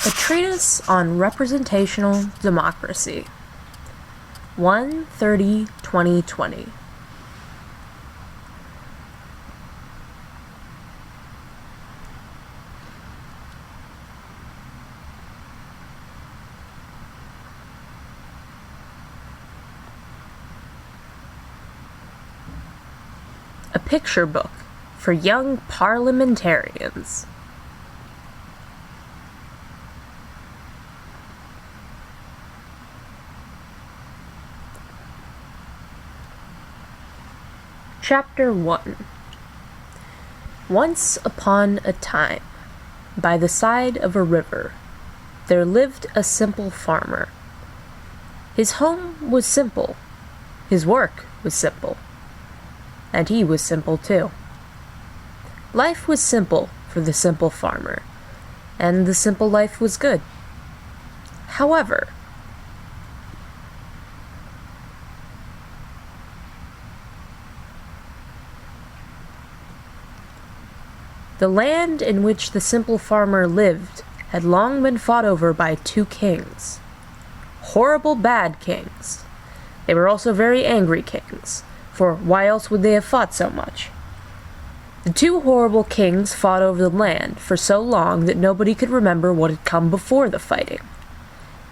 A treatise on representational democracy. 1/30/2020. A picture book for young parliamentarians. Chapter 1. Once upon a time, by the side of a river, there lived a simple farmer. His home was simple, his work was simple, and he was simple too. Life was simple for the simple farmer, and the simple life was good. However, the land in which the simple farmer lived had long been fought over by two kings. Horrible bad kings. They were also very angry kings, for why else would they have fought so much? The two horrible kings fought over the land for so long that nobody could remember what had come before the fighting.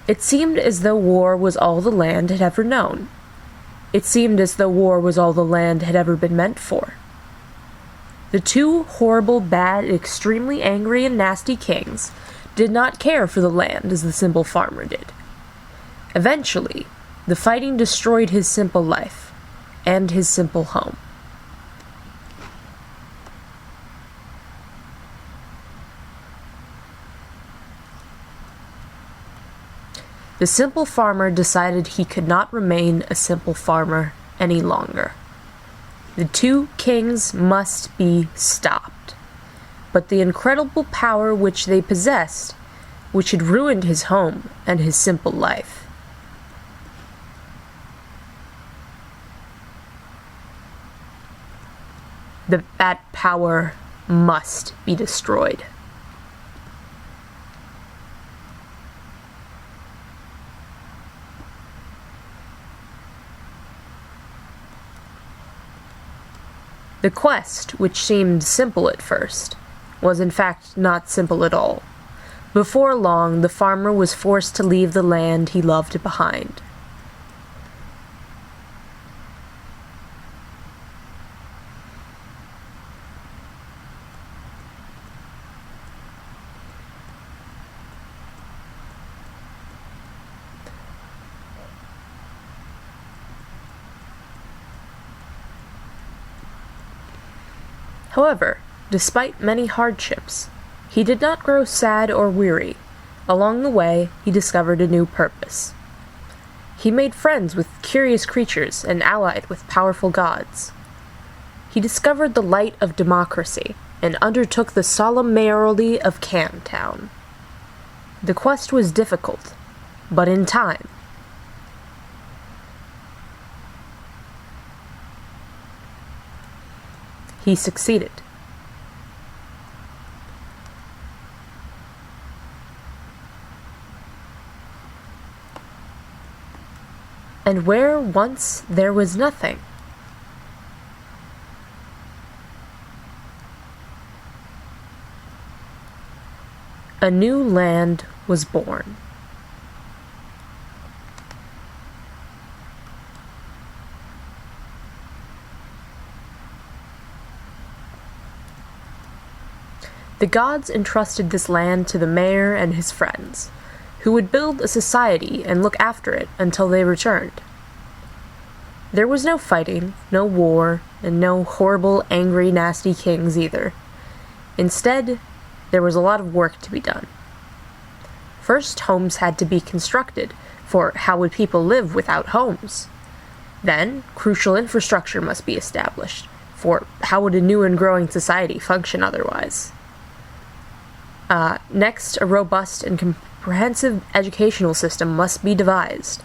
It seemed as though war was all the land had ever known. It seemed as though war was all the land had ever been meant for. The two horrible, bad, extremely angry and nasty kings did not care for the land as the simple farmer did. Eventually, the fighting destroyed his simple life and his simple home. The simple farmer decided he could not remain a simple farmer any longer. The two kings must be stopped. But the incredible power which they possessed, which had ruined his home and his simple life, that power must be destroyed. The quest, which seemed simple at first, was in fact not simple at all. Before long, the farmer was forced to leave the land he loved behind. However, despite many hardships, he did not grow sad or weary. Along the way, he discovered a new purpose. He made friends with curious creatures and allied with powerful gods. He discovered the light of democracy and undertook the solemn mayoralty of Cantown. The quest was difficult, but in time, he succeeded. And where once there was nothing, a new land was born. The gods entrusted this land to the mayor and his friends, who would build a society and look after it until they returned. There was no fighting, no war, and no horrible, angry, nasty kings either. Instead, there was a lot of work to be done. First, homes had to be constructed, for how would people live without homes? Then, crucial infrastructure must be established, for how would a new and growing society function otherwise? Next, a robust and comprehensive educational system must be devised,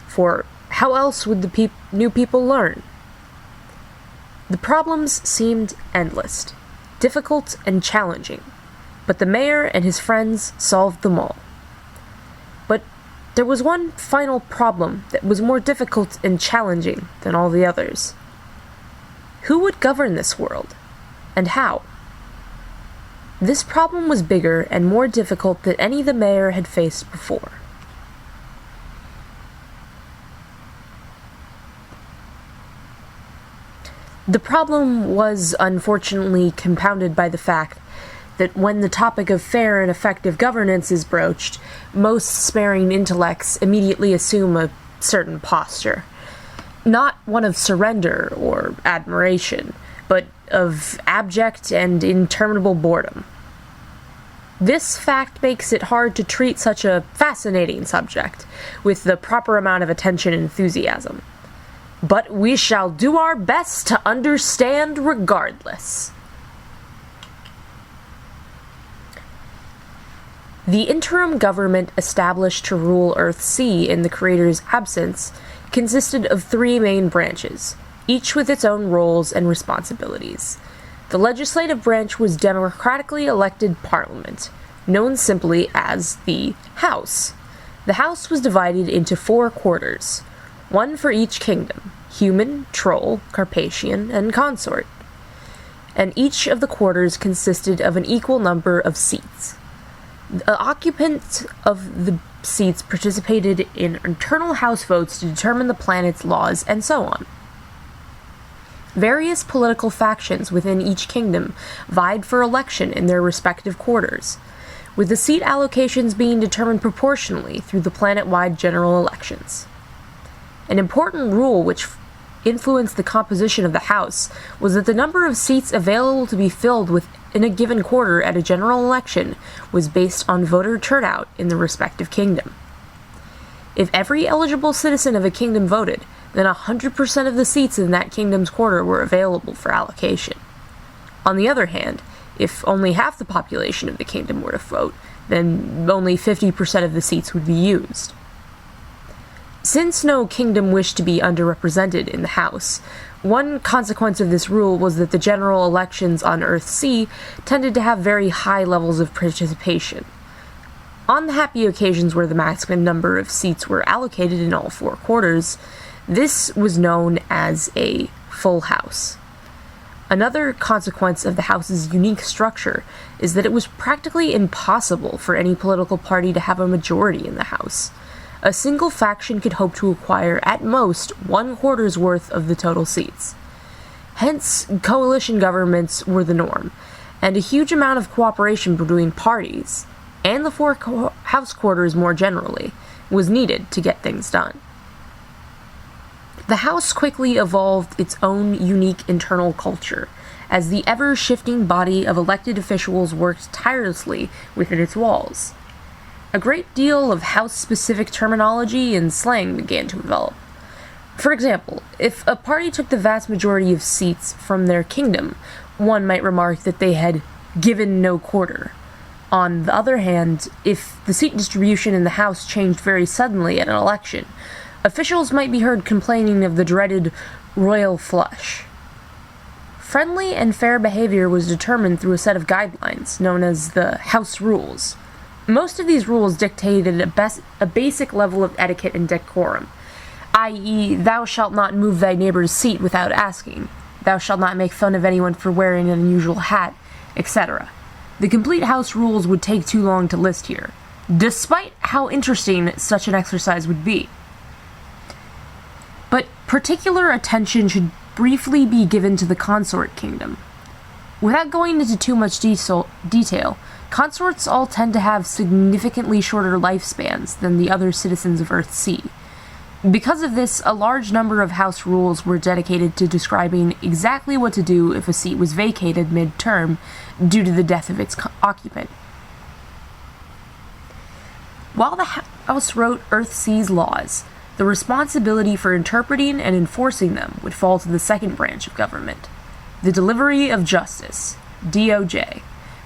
for how else would the new people learn? The problems seemed endless, difficult and challenging, but the mayor and his friends solved them all. There was one final problem that was more difficult and challenging than all the others. Who would govern this world, and how? This problem was bigger and more difficult than any the mayor had faced before. The problem was unfortunately compounded by the fact that when the topic of fair and effective governance is broached, most sparing intellects immediately assume a certain posture. Not one of surrender or admiration, but of abject and interminable boredom. This fact makes it hard to treat such a fascinating subject with the proper amount of attention and enthusiasm. But we shall do our best to understand regardless. The interim government established to rule Earthsea in the Creator's absence consisted of 3 main branches, each with its own roles and responsibilities. The legislative branch was democratically elected parliament, known simply as the House. The House was divided into 4 quarters, one for each kingdom: human, troll, Carpathian, and consort. And each of the quarters consisted of an equal number of seats. The occupants of the seats participated in internal house votes to determine the planet's laws, and so on. Various political factions within each kingdom vied for election in their respective quarters, with the seat allocations being determined proportionally through the planet-wide general elections. An important rule which influenced the composition of the House was that the number of seats available to be filled within a given quarter at a general election was based on voter turnout in the respective kingdom. If every eligible citizen of a kingdom voted, then 100% of the seats in that kingdom's quarter were available for allocation. On the other hand, if only half the population of the kingdom were to vote, then only 50% of the seats would be used. Since no kingdom wished to be underrepresented in the House, one consequence of this rule was that the general elections on Earthsea tended to have very high levels of participation. On the happy occasions where the maximum number of seats were allocated in all 4 quarters, this was known as a full house. Another consequence of the House's unique structure is that it was practically impossible for any political party to have a majority in the House. A single faction could hope to acquire at most 1 quarter's worth of the total seats. Hence, coalition governments were the norm, and a huge amount of cooperation between parties, and the 4 house quarters more generally, was needed to get things done. The House quickly evolved its own unique internal culture, as the ever-shifting body of elected officials worked tirelessly within its walls. A great deal of House-specific terminology and slang began to develop. For example, if a party took the vast majority of seats from their kingdom, one might remark that they had given no quarter. On the other hand, if the seat distribution in the House changed very suddenly at an election, officials might be heard complaining of the dreaded royal flush. Friendly and fair behavior was determined through a set of guidelines, known as the House Rules. Most of these rules dictated a basic level of etiquette and decorum, i.e., thou shalt not move thy neighbor's seat without asking, thou shalt not make fun of anyone for wearing an unusual hat, etc. The complete House Rules would take too long to list here, despite how interesting such an exercise would be. But particular attention should briefly be given to the consort kingdom. Without going into too much detail, consorts all tend to have significantly shorter lifespans than the other citizens of Earthsea. Because of this, a large number of house rules were dedicated to describing exactly what to do if a seat was vacated mid-term due to the death of its occupant. While the House wrote Earthsea's laws, the responsibility for interpreting and enforcing them would fall to the second branch of government. The Delivery of Justice, DOJ,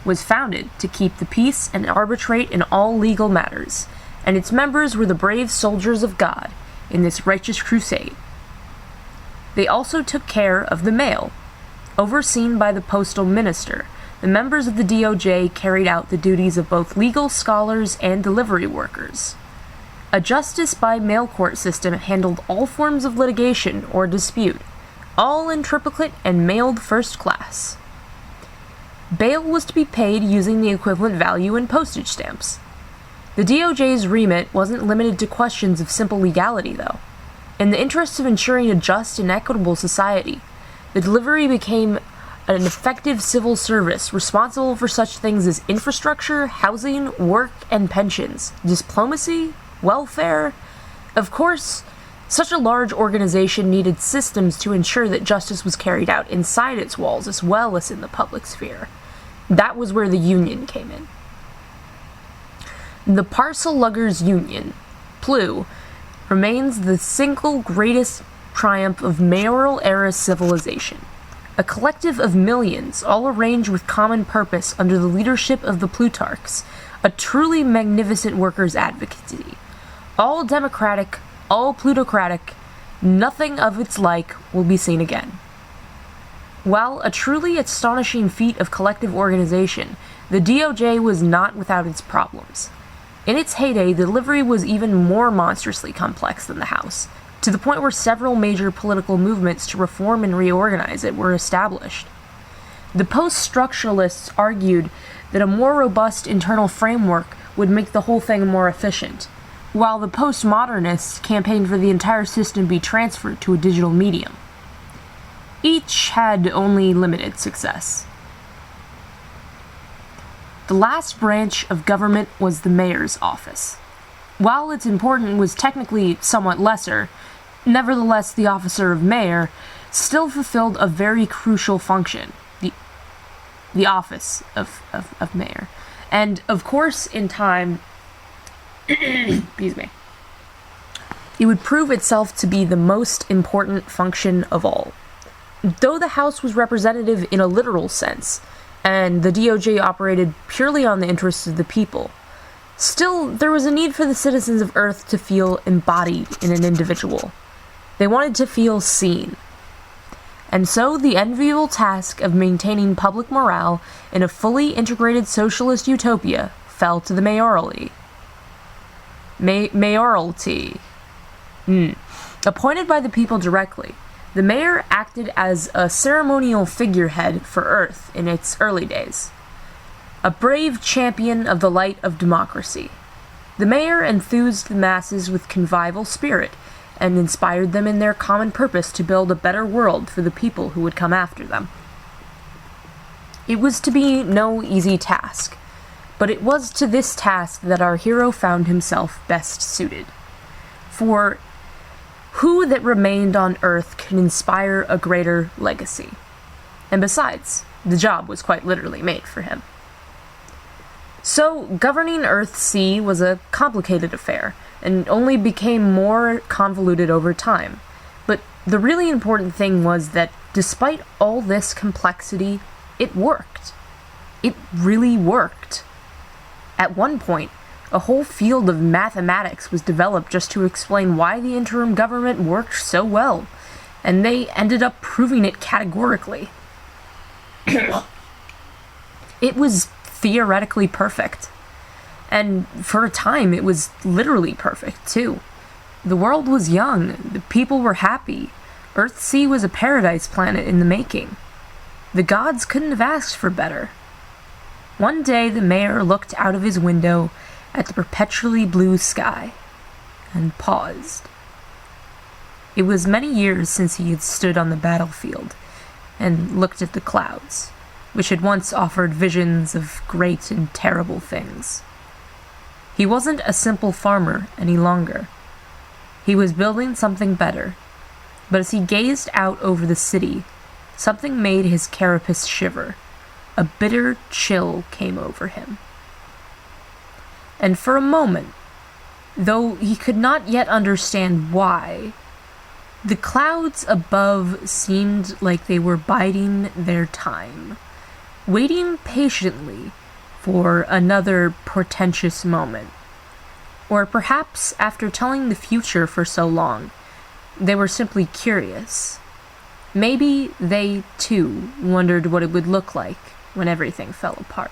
was founded to keep the peace and arbitrate in all legal matters, and its members were the brave soldiers of God in this righteous crusade. They also took care of the mail. Overseen by the postal minister, the members of the DOJ carried out the duties of both legal scholars and delivery workers. A justice by mail court system handled all forms of litigation or dispute, all in triplicate and mailed first class. Bail was to be paid using the equivalent value in postage stamps. The DOJ's remit wasn't limited to questions of simple legality, though. In the interest of ensuring a just and equitable society, the delivery became an effective civil service responsible for such things as infrastructure, housing, work, and pensions, diplomacy, welfare. Of course, such a large organization needed systems to ensure that justice was carried out inside its walls as well as in the public sphere. That was where the union came in. The Parcel Luggers Union, PLU, remains the single greatest triumph of mayoral-era civilization. A collective of millions, all arranged with common purpose under the leadership of the Plutarchs, a truly magnificent workers' advocacy. All democratic, all plutocratic, nothing of its like will be seen again. While a truly astonishing feat of collective organization, the DOJ was not without its problems. In its heyday, the delivery was even more monstrously complex than the House, to the point where several major political movements to reform and reorganize it were established. The post-structuralists argued that a more robust internal framework would make the whole thing more efficient, while the postmodernists campaigned for the entire system be transferred to a digital medium. Each had only limited success. The last branch of government was the mayor's office. While its importance was technically somewhat lesser, nevertheless the officer of mayor still fulfilled a very crucial function, the office of mayor. And, of course, in time, excuse me, it would prove itself to be the most important function of all. Though the House was representative in a literal sense, and the DOJ operated purely on the interests of the people, still, there was a need for the citizens of Earth to feel embodied in an individual. They wanted to feel seen. And so the enviable task of maintaining public morale in a fully integrated socialist utopia fell to the mayoralty. Mayoralty. Appointed by the people directly, the mayor acted as a ceremonial figurehead for Earth in its early days. A brave champion of the light of democracy. The mayor enthused the masses with convivial spirit and inspired them in their common purpose to build a better world for the people who would come after them. It was to be no easy task, but it was to this task that our hero found himself best suited. For who that remained on Earth can inspire a greater legacy? And besides, the job was quite literally made for him. So, governing Earthsea was a complicated affair, and only became more convoluted over time. But the really important thing was that, despite all this complexity, it worked. It really worked. At one point, a whole field of mathematics was developed just to explain why the interim government worked so well, and they ended up proving it categorically. It was theoretically perfect. And for a time, it was literally perfect, too. The world was young, the people were happy, Earthsea was a paradise planet in the making. The gods couldn't have asked for better. One day, the mayor looked out of his window at the perpetually blue sky, and paused. It was many years since he had stood on the battlefield, and looked at the clouds, which had once offered visions of great and terrible things. He wasn't a simple farmer any longer. He was building something better, but as he gazed out over the city, something made his carapace shiver. A bitter chill came over him. And for a moment, though he could not yet understand why, the clouds above seemed like they were biding their time, waiting patiently for another portentous moment. Or perhaps, after telling the future for so long, they were simply curious. Maybe they, too, wondered what it would look like when everything fell apart.